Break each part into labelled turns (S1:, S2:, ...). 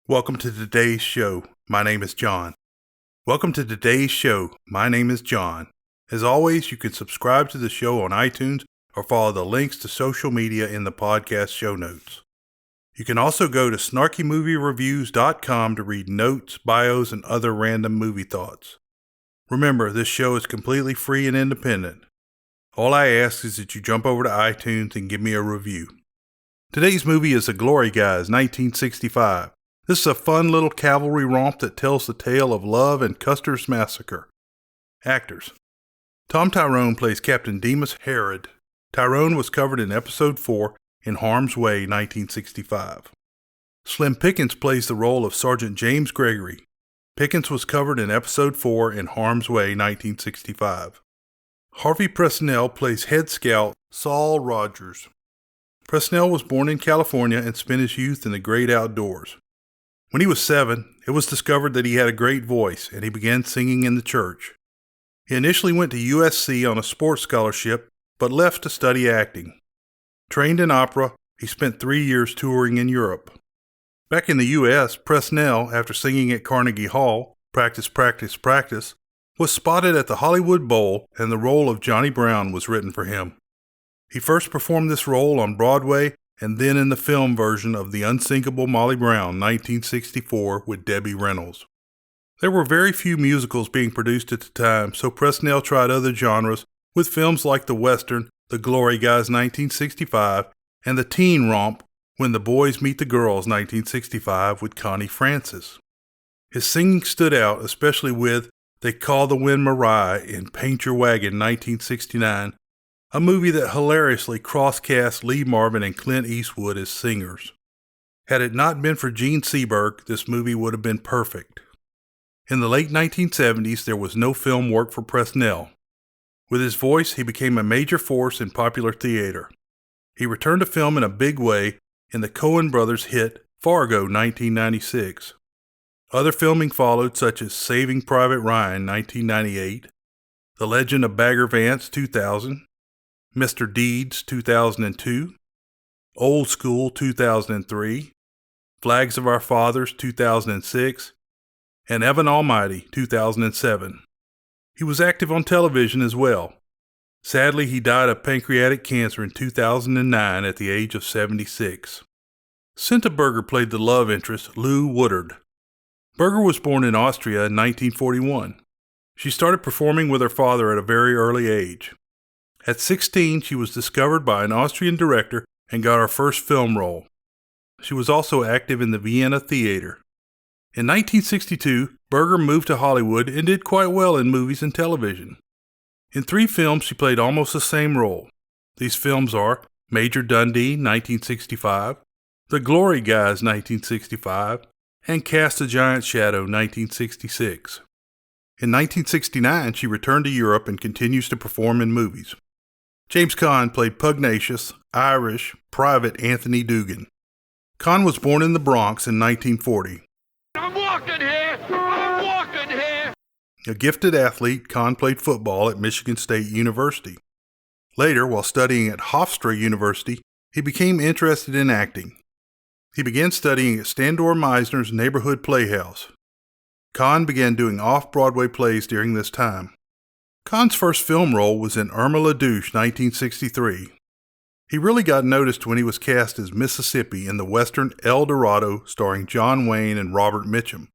S1: Welcome to today's show. My name is John. Welcome to today's show. My name is John. As always, you can subscribe to the show on iTunes or follow the links to social media in the podcast show notes. You can also go to snarkymoviereviews.com to read notes, bios, and other random movie thoughts. Remember, this show is completely free and independent. All I ask is that you jump over to iTunes and give me a review. Today's movie is The Glory Guys, 1965. This is a fun little cavalry romp that tells the tale of love and Custer's Massacre. Actors. Tom Tyrone plays Captain Demas Herod. Tyrone was covered in Episode 4 in Harm's Way, 1965. Slim Pickens plays the role of Sergeant James Gregory. Pickens was covered in Episode 4 in Harm's Way, 1965. Harvey Presnell plays Head Scout Saul Rogers. Presnell was born in California and spent his youth in the great outdoors. When he was 7, it was discovered that he had a great voice, and he began singing in the church. He initially went to USC on a sports scholarship, but left to study acting. Trained in opera, he spent 3 years touring in Europe. Back in the U.S., Presnell, after singing at Carnegie Hall, Practice, Practice, Practice, was spotted at the Hollywood Bowl, and the role of Johnny Brown was written for him. He first performed this role on Broadway and then in the film version of The Unsinkable Molly Brown, 1964, with Debbie Reynolds. There were very few musicals being produced at the time, so Presnell tried other genres with films like the Western, The Glory Guys, 1965, and the teen romp, When the Boys Meet the Girls, 1965, with Connie Francis. His singing stood out, especially with They Call the Wind Mariah in Paint Your Wagon, 1969, a movie that hilariously cross-cast Lee Marvin and Clint Eastwood as singers. Had it not been for Gene Seberg, this movie would have been perfect. In the late 1970s, there was no film work for Presnell. With his voice, he became a major force in popular theater. He returned to film in a big way in the Coen brothers' hit Fargo, 1996. Other filming followed, such as Saving Private Ryan, 1998, The Legend of Bagger Vance, 2000, Mr. Deeds, 2002, Old School, 2003, Flags of Our Fathers, 2006, and Evan Almighty, 2007. He was active on television as well. Sadly, he died of pancreatic cancer in 2009 at the age of 76. Cinta Berger played the love interest, Lou Woodard. Berger was born in Austria in 1941. She started performing with her father at a very early age. At 16, she was discovered by an Austrian director and got her first film role. She was also active in the Vienna Theater. In 1962, Berger moved to Hollywood and did quite well in movies and television. In 3 films, she played almost the same role. These films are Major Dundee, 1965, The Glory Guys, 1965, and Cast a Giant Shadow, 1966. In 1969, she returned to Europe and continues to perform in movies. James Caan played pugnacious, Irish, Private Anthony Dugan. Caan was born in the Bronx in 1940.
S2: I'm walking here! I'm walking here!
S1: A gifted athlete, Caan played football at Michigan State University. Later, while studying at Hofstra University, he became interested in acting. He began studying at Standor Meisner's Neighborhood Playhouse. Caan began doing off-Broadway plays during this time. Caan's first film role was in Irma la Douche, 1963. He really got noticed when he was cast as Mississippi in the Western El Dorado starring John Wayne and Robert Mitchum.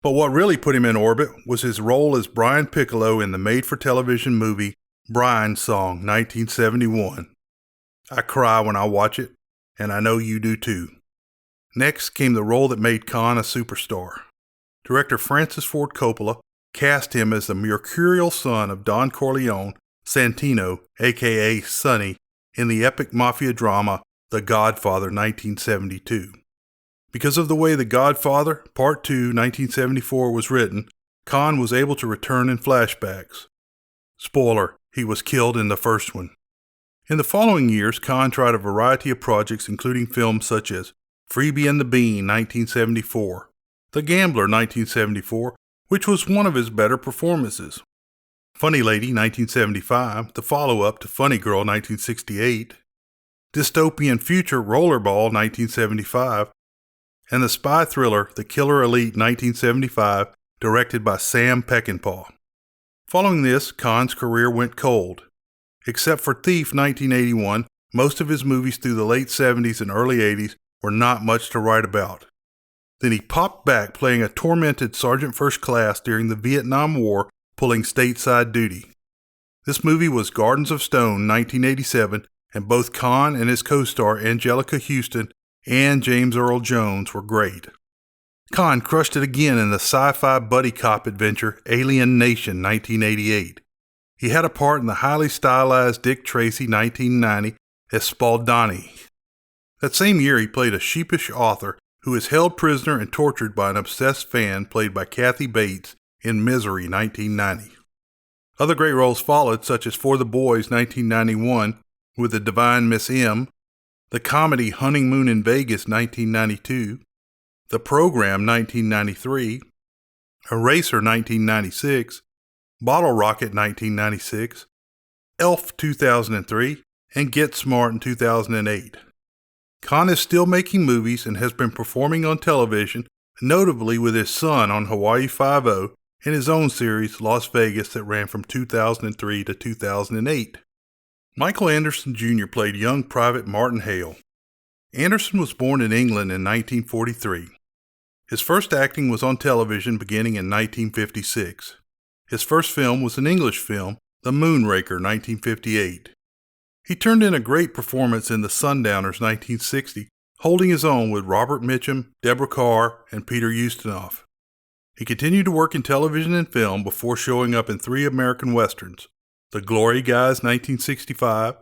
S1: But what really put him in orbit was his role as Brian Piccolo in the made-for-television movie Brian's Song, 1971. I cry when I watch it, and I know you do too. Next came the role that made Caan a superstar. Director Francis Ford Coppola cast him as the mercurial son of Don Corleone, Santino, a.k.a. Sonny, in the epic mafia drama The Godfather, 1972. Because of the way The Godfather, Part 2, 1974 was written, Caan was able to return in flashbacks. Spoiler, he was killed in the first one. In the following years, Caan tried a variety of projects including films such as Freebie and the Bean, 1974, The Gambler, 1974, which was one of his better performances, Funny Lady, 1975, the follow-up to Funny Girl, 1968, Dystopian Future Rollerball, 1975, and the spy thriller The Killer Elite 1975, directed by Sam Peckinpah. Following this, Caan's career went cold. Except for Thief 1981, most of his movies through the late 70s and early 80s were not much to write about. Then he popped back playing a tormented Sergeant First Class during the Vietnam War, pulling stateside duty. This movie was Gardens of Stone 1987, and both Caan and his co-star Angelica Houston and James Earl Jones were great. Caan crushed it again in the sci-fi buddy cop adventure Alien Nation 1988. He had a part in the highly stylized Dick Tracy 1990 as Spaldani. That same year he played a sheepish author who is held prisoner and tortured by an obsessed fan played by Kathy Bates in Misery 1990. Other great roles followed, such as For the Boys 1991 with the divine Miss M, the comedy Honeymoon in Vegas 1992, The Program 1993, Eraser 1996, Bottle Rocket 1996, Elf 2003, and Get Smart in 2008. Caan is still making movies and has been performing on television, notably with his son on Hawaii Five-0 and his own series Las Vegas that ran from 2003 to 2008. Michael Anderson Jr. played young Private Martin Hale. Anderson was born in England in 1943. His first acting was on television beginning in 1956. His first film was an English film, The Moonraker 1958. He turned in a great performance in The Sundowners 1960, holding his own with Robert Mitchum, Deborah Kerr, and Peter Ustinov. He continued to work in television and film before showing up in 3 American westerns, The Glory Guys 1965,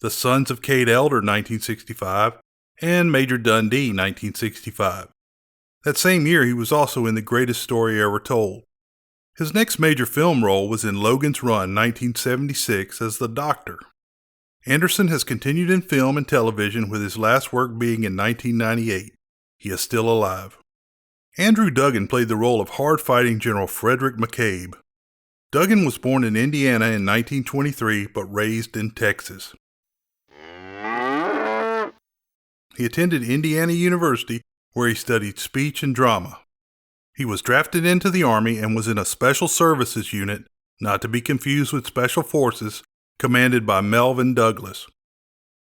S1: The Sons of Kate Elder 1965, and Major Dundee 1965. That same year he was also in The Greatest Story Ever Told. His next major film role was in Logan's Run 1976 as the Doctor. Anderson has continued in film and television, with his last work being in 1998. He is still alive. Andrew Duggan played the role of hard-fighting General Frederick McCabe. Duggan was born in Indiana in 1923 but raised in Texas. He attended Indiana University where he studied speech and drama. He was drafted into the Army and was in a Special Services unit, not to be confused with Special Forces, commanded by Melvin Douglas.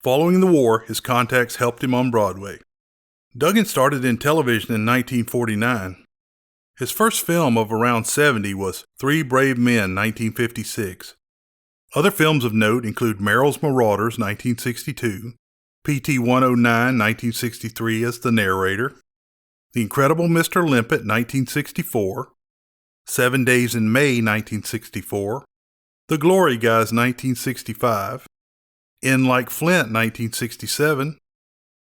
S1: Following the war, his contacts helped him on Broadway. Duggan started in television in 1949. His first film of around 70 was Three Brave Men 1956. Other films of note include Merrill's Marauders 1962, PT 109 1963 as the narrator, The Incredible Mr. Limpet 1964, 7 Days in May 1964, The Glory Guys 1965, In Like Flint 1967,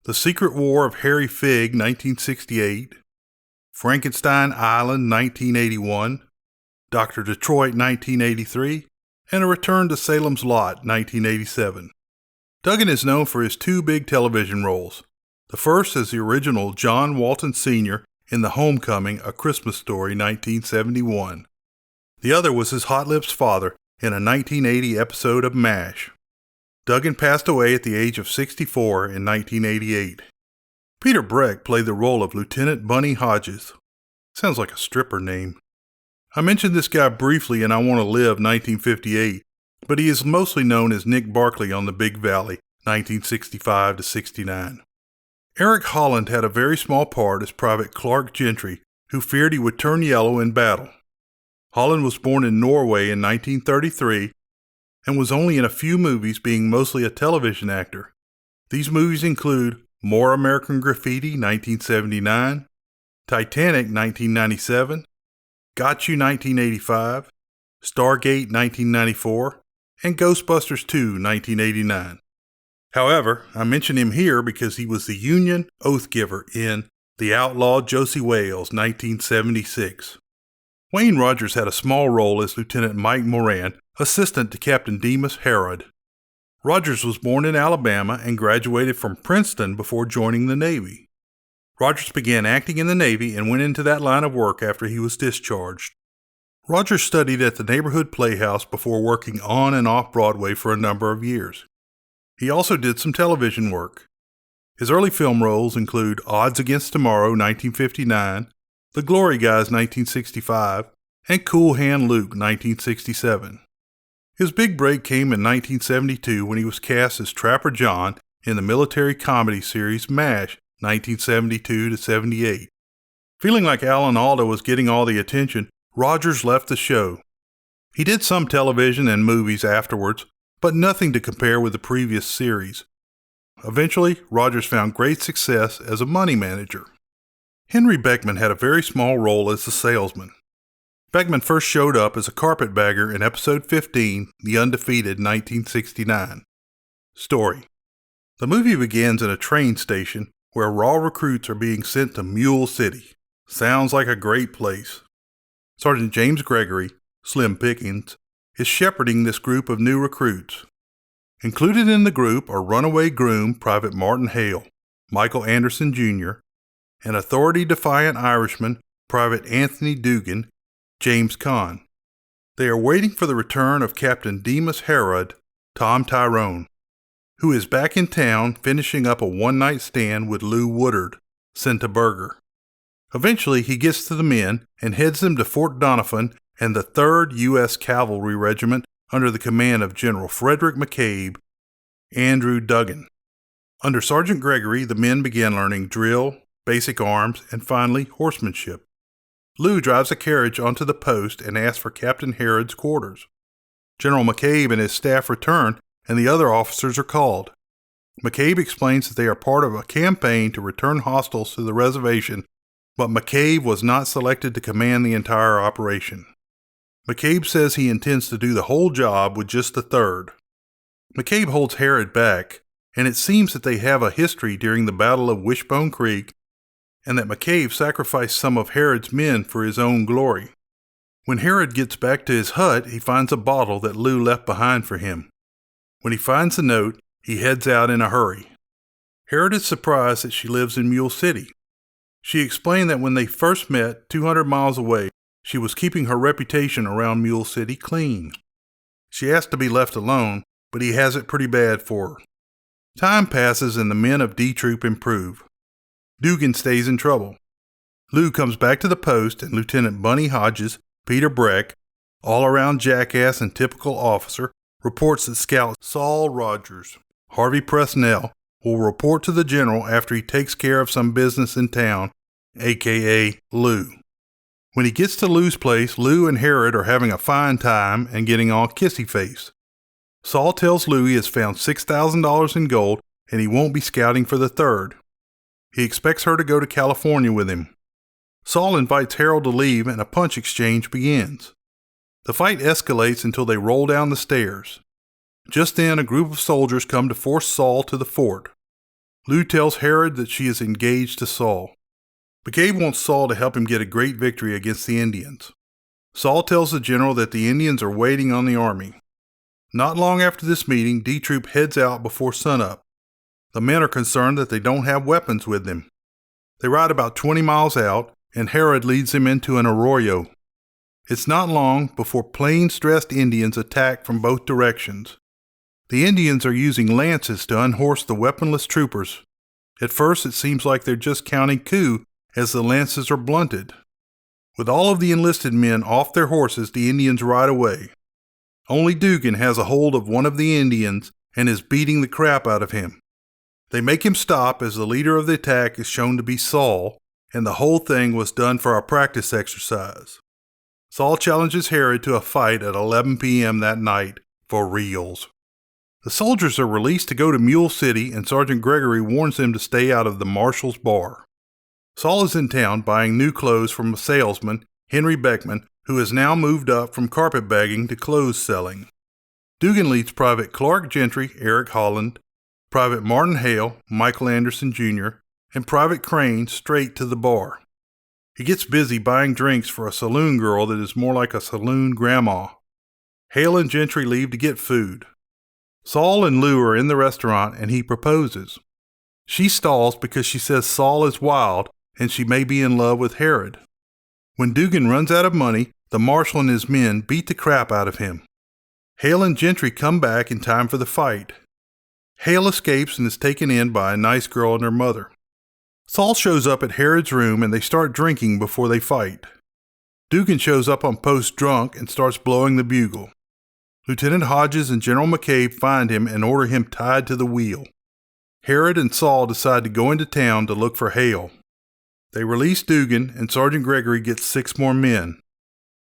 S1: The Secret War of Harry Fig 1968, Frankenstein Island 1981, Dr. Detroit 1983, and A Return to Salem's Lot 1987. Duggan is known for his 2 big television roles. The first as the original John Walton Sr. in The Homecoming, A Christmas Story 1971. The other was his Hot Lips father in a 1980 episode of MASH. Duggan passed away at the age of 64 in 1988. Peter Breck played the role of Lieutenant Bunny Hodges. Sounds like a stripper name. I mentioned this guy briefly in I Want to Live 1958, but he is mostly known as Nick Barkley on The Big Valley 1965 to 69. Eric Holland had a very small part as Private Clark Gentry, who feared he would turn yellow in battle. Holland was born in Norway in 1933 and was only in a few movies, being mostly a television actor. These movies include More American Graffiti 1979, Titanic 1997, Got You 1985, Stargate 1994, and Ghostbusters 2 1989. However, I mention him here because he was the Union oath giver in The Outlaw Josie Wales 1976. Wayne Rogers had a small role as Lieutenant Mike Moran, assistant to Captain Demas Harrod. Rogers was born in Alabama and graduated from Princeton before joining the Navy. Rogers began acting in the Navy and went into that line of work after he was discharged. Rogers studied at the Neighborhood Playhouse before working on and off Broadway for a number of years. He also did some television work. His early film roles include Odds Against Tomorrow, 1959, The Glory Guys, 1965, and Cool Hand Luke, 1967. His big break came in 1972 when he was cast as Trapper John in the military comedy series MASH, 1972-78. Feeling like Alan Alda was getting all the attention, Rogers left the show. He did some television and movies afterwards, but nothing to compare with the previous series. Eventually, Rogers found great success as a money manager. Henry Beckman had a very small role as the salesman. Beckman first showed up as a carpetbagger in episode 15, The Undefeated, 1969. Story. The movie begins in a train station where raw recruits are being sent to Mule City. Sounds like a great place. Sergeant James Gregory, Slim Pickens, is shepherding this group of new recruits. Included in the group are runaway groom Private Martin Hale, Michael Anderson Jr., and authority-defiant Irishman Private Anthony Dugan, James Caan. They are waiting for the return of Captain Demas Herod, Tom Tyrone, who is back in town finishing up a one-night stand with Lou Woodard, Senta Burger. Eventually, he gets to the men and heads them to Fort Doniphan and the 3rd U.S. Cavalry Regiment under the command of General Frederick McCabe, Andrew Duggan. Under Sergeant Gregory, the men began learning drill, basic arms, and finally horsemanship. Lou drives a carriage onto the post and asks for Captain Herod's quarters. General McCabe and his staff return, and the other officers are called. McCabe explains that they are part of a campaign to return hostiles to the reservation, but McCabe was not selected to command the entire operation. McCabe says he intends to do the whole job with just the 3rd. McCabe holds Herod back, and it seems that they have a history during the Battle of Wishbone Creek, and that McCabe sacrificed some of Herod's men for his own glory. When Herod gets back to his hut, he finds a bottle that Lou left behind for him. When he finds the note, he heads out in a hurry. Herod is surprised that she lives in Mule City. She explained that when they first met 200 miles away, she was keeping her reputation around Mule City clean. She asked to be left alone, but he has it pretty bad for her. Time passes and the men of D Troop improve. Dugan stays in trouble. Lou comes back to the post and Lieutenant Bunny Hodges, Peter Breck, all-around jackass and typical officer, reports that Scout Saul Rogers, Harvey Presnell, will report to the general after he takes care of some business in town, a.k.a. Lou. When he gets to Lou's place, Lou and Herod are having a fine time and getting all kissy-face. Saul tells Lou he has found $6,000 in gold and he won't be scouting for the 3rd. He expects her to go to California with him. Saul invites Harold to leave and a punch exchange begins. The fight escalates until they roll down the stairs. Just then, a group of soldiers come to force Saul to the fort. Lou tells Herod that she is engaged to Saul. McCabe wants Saul to help him get a great victory against the Indians. Saul tells the general that the Indians are waiting on the army. Not long after this meeting, D Troop heads out before sunup. The men are concerned that they don't have weapons with them. They ride about 20 miles out, and Herod leads them into an arroyo. It's not long before plains-dressed Indians attack from both directions. The Indians are using lances to unhorse the weaponless troopers. At first, it seems like they're just counting coup as the lances are blunted. With all of the enlisted men off their horses, the Indians ride away. Only Dugan has a hold of one of the Indians and is beating the crap out of him. They make him stop as the leader of the attack is shown to be Saul, and the whole thing was done for a practice exercise. Saul challenges Herod to a fight at 11 p.m. that night for reals. The soldiers are released to go to Mule City, and Sergeant Gregory warns them to stay out of the marshal's bar. Saul is in town buying new clothes from a salesman, Henry Beckman, who has now moved up from carpetbagging to clothes selling. Dugan leads Private Clark Gentry, Eric Holland, Private Martin Hale, Michael Anderson Jr., and Private Crane straight to the bar. He gets busy buying drinks for a saloon girl that is more like a saloon grandma. Hale and Gentry leave to get food. Saul and Lou are in the restaurant and he proposes. She stalls because she says Saul is wild and she may be in love with Herod. When Dugan runs out of money, the marshal and his men beat the crap out of him. Hale and Gentry come back in time for the fight. Hale escapes and is taken in by a nice girl and her mother. Saul shows up at Herod's room and they start drinking before they fight. Dugan shows up on post drunk and starts blowing the bugle. Lieutenant Hodges and General McCabe find him and order him tied to the wheel. Herod and Saul decide to go into town to look for Hale. They release Dugan and Sergeant Gregory gets 6 more men.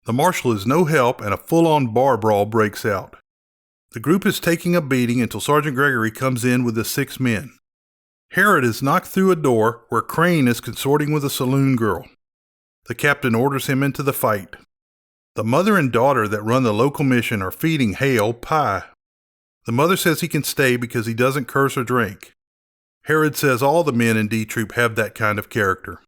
S1: The marshal is no help and a full-on bar brawl breaks out. The group is taking a beating until Sergeant Gregory comes in with the 6 men. Herod is knocked through a door where Crane is consorting with a saloon girl. The captain orders him into the fight. The mother and daughter that run the local mission are feeding Hale pie. The mother says he can stay because he doesn't curse or drink. Herod says all the men in D Troop have that kind of character.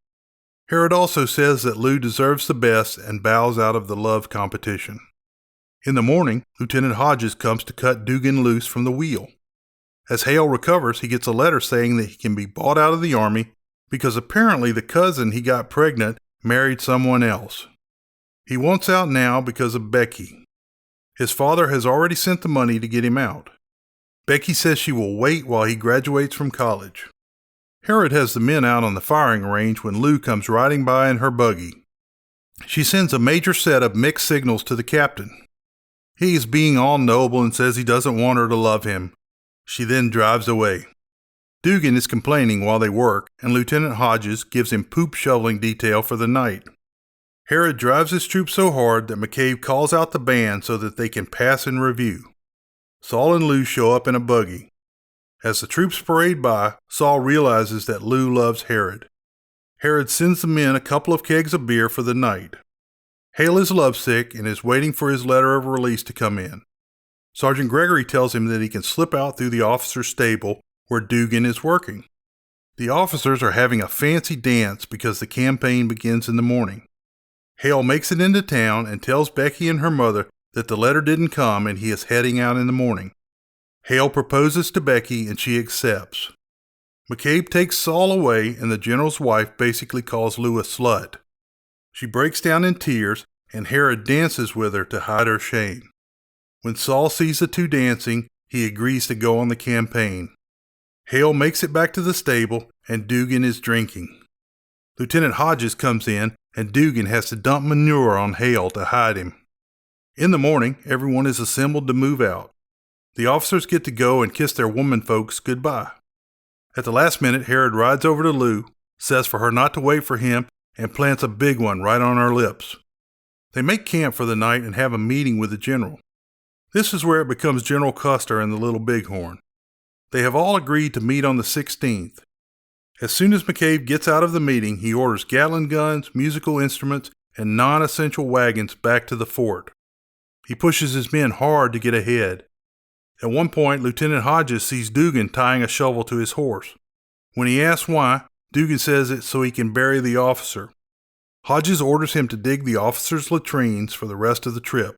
S1: Herod also says that Lou deserves the best and bows out of the love competition. In the morning, Lieutenant Hodges comes to cut Dugan loose from the wheel. As Hale recovers, he gets a letter saying that he can be bought out of the army because apparently the cousin he got pregnant married someone else. He wants out now because of Becky. His father has already sent the money to get him out. Becky says she will wait while he graduates from college. Herod has the men out on the firing range when Lou comes riding by in her buggy. She sends a major set of mixed signals to the captain. He is being all noble and says he doesn't want her to love him. She then drives away. Dugan is complaining while they work, and Lieutenant Hodges gives him poop shoveling detail for the night. Herod drives his troops so hard that McCabe calls out the band so that they can pass in review. Saul and Lou show up in a buggy. As the troops parade by, Saul realizes that Lou loves Herod. Herod sends the men a couple of kegs of beer for the night. Hale is lovesick and is waiting for his letter of release to come in. Sergeant Gregory tells him that he can slip out through the officer's stable where Dugan is working. The officers are having a fancy dance because the campaign begins in the morning. Hale makes it into town and tells Becky and her mother that the letter didn't come and he is heading out in the morning. Hale proposes to Becky and she accepts. McCabe takes Saul away and the general's wife basically calls Lou a slut. She breaks down in tears and Herod dances with her to hide her shame. When Saul sees the two dancing, he agrees to go on the campaign. Hale makes it back to the stable and Dugan is drinking. Lieutenant Hodges comes in and Dugan has to dump manure on Hale to hide him. In the morning, everyone is assembled to move out. The officers get to go and kiss their woman folks goodbye. At the last minute, Herod rides over to Lou, says for her not to wait for him, and plants a big one right on her lips. They make camp for the night and have a meeting with the general. This is where it becomes General Custer and the Little Bighorn. They have all agreed to meet on the 16th. As soon as McCabe gets out of the meeting, he orders Gatling guns, musical instruments, and non-essential wagons back to the fort. He pushes his men hard to get ahead. At one point, Lieutenant Hodges sees Dugan tying a shovel to his horse. When he asks why, Dugan says it's so he can bury the officer. Hodges orders him to dig the officers' latrines for the rest of the trip.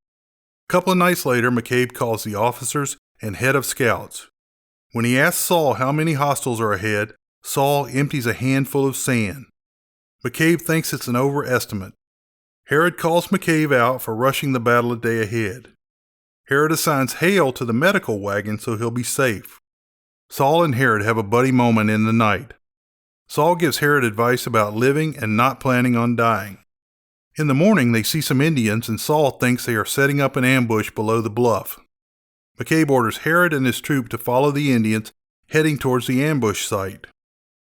S1: A couple of nights later, McCabe calls the officers and head of scouts. When he asks Saul how many hostiles are ahead, Saul empties a handful of sand. McCabe thinks it's an overestimate. Herod calls McCabe out for rushing the battle a day ahead. Herod assigns Hale to the medical wagon so he'll be safe. Saul and Herod have a buddy moment in the night. Saul gives Herod advice about living and not planning on dying. In the morning, they see some Indians and Saul thinks they are setting up an ambush below the bluff. McCabe orders Herod and his troop to follow the Indians, heading towards the ambush site.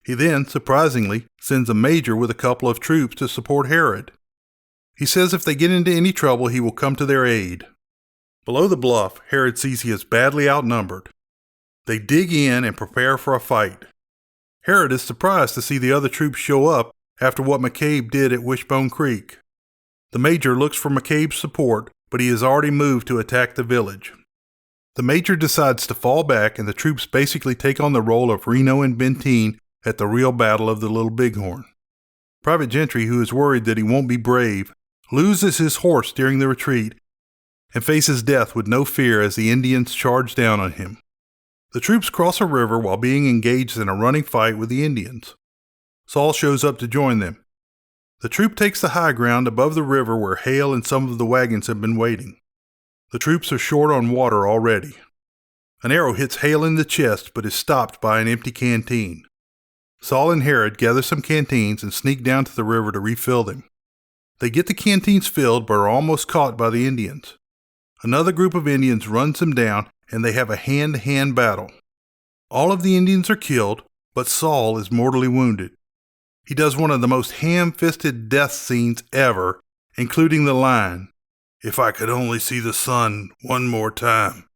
S1: He then, surprisingly, sends a major with a couple of troops to support Herod. He says if they get into any trouble, he will come to their aid. Below the bluff, Herod sees he is badly outnumbered. They dig in and prepare for a fight. Herod is surprised to see the other troops show up after what McCabe did at Wishbone Creek. The major looks for McCabe's support, but he has already moved to attack the village. The major decides to fall back and the troops basically take on the role of Reno and Benteen at the real Battle of the Little Bighorn. Private Gentry, who is worried that he won't be brave, loses his horse during the retreat and faces death with no fear as the Indians charge down on him. The troops cross a river while being engaged in a running fight with the Indians. Saul shows up to join them. The troop takes the high ground above the river where Hale and some of the wagons have been waiting. The troops are short on water already. An arrow hits Hale in the chest but is stopped by an empty canteen. Saul and Herod gather some canteens and sneak down to the river to refill them. They get the canteens filled but are almost caught by the Indians. Another group of Indians runs them down and they have a hand-to-hand battle. All of the Indians are killed, but Saul is mortally wounded. He does one of the most ham-fisted death scenes ever, including the line, "If I could only see the sun one more time."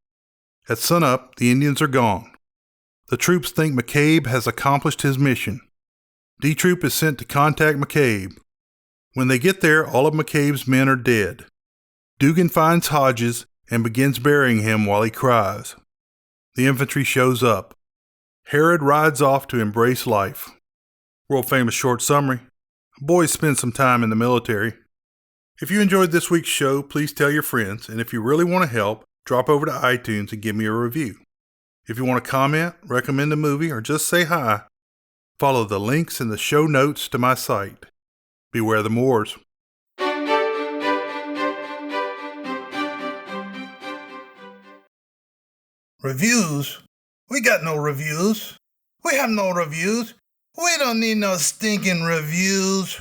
S1: At sunup, the Indians are gone. The troops think McCabe has accomplished his mission. D Troop is sent to contact McCabe. When they get there, all of McCabe's men are dead. Dugan finds Hodges and begins burying him while he cries. The infantry shows up. Herod rides off to embrace life. World-famous short summary. Boys spend some time in the military. If you enjoyed this week's show, please tell your friends, and if you really want to help, drop over to iTunes and give me a review. If you want to comment, recommend a movie, or just say hi, follow the links in the show notes to my site. Beware the Moors.
S3: Reviews? We got no reviews. We have no reviews. We don't need no stinking reviews.